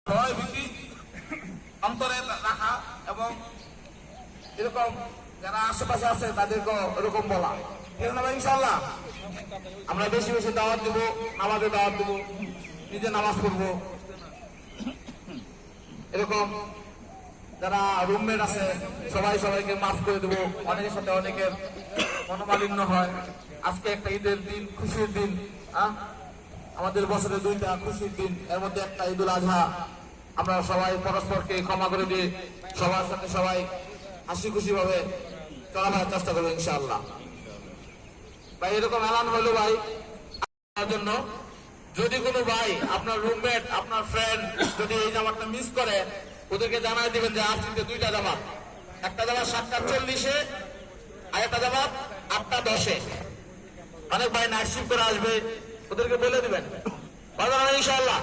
সবাই ভীতি অন্তরে রাখা এবং এরকম যারা আশেপাশে আছে তাদেরকে এরকম বলা, ঠিক আছে না ভাই? ইনশাআল্লাহ আমরা বেশি বেশি দাওয়াত দেবো, নামাজে দাওয়াত দেবো, নিজে নামাজ পড়বো। এরকম যারা রুমমেট আছে সবাইকে মাফ করে দেবো। অনেকের সাথে অনেকের মনোমালিন্য হয়। আজকে একটা ঈদের দিন, খুশির দিন, আমাদের বছরে দুইটা খুশির দিন, এর মধ্যে একটা ঈদুল আজহা। আমরা সবাই পরস্পরকে ক্ষমা করে দিয়ে সবার সাথে সবাই হাসি খুশি ভাবে চলাফেরার চেষ্টা করবো ইনশাআল্লাহ। ভাই এরকম এলান হলো ভাই জন্য, যদি কোনো ভাই আপনার রুমমেট আপনার ফ্রেন্ড যদি এই জামাতটা মিস করে, ওদেরকে জানাই দিবেন যে আজকে দুইটা জামাত, একটা জামাত 7:40-এ আর একটা জামাত 8:10-এ। অনেক ভাই নাইট শিফট করে আসবে, ওদেরকে বলে দিবেন ইনশাআল্লাহ।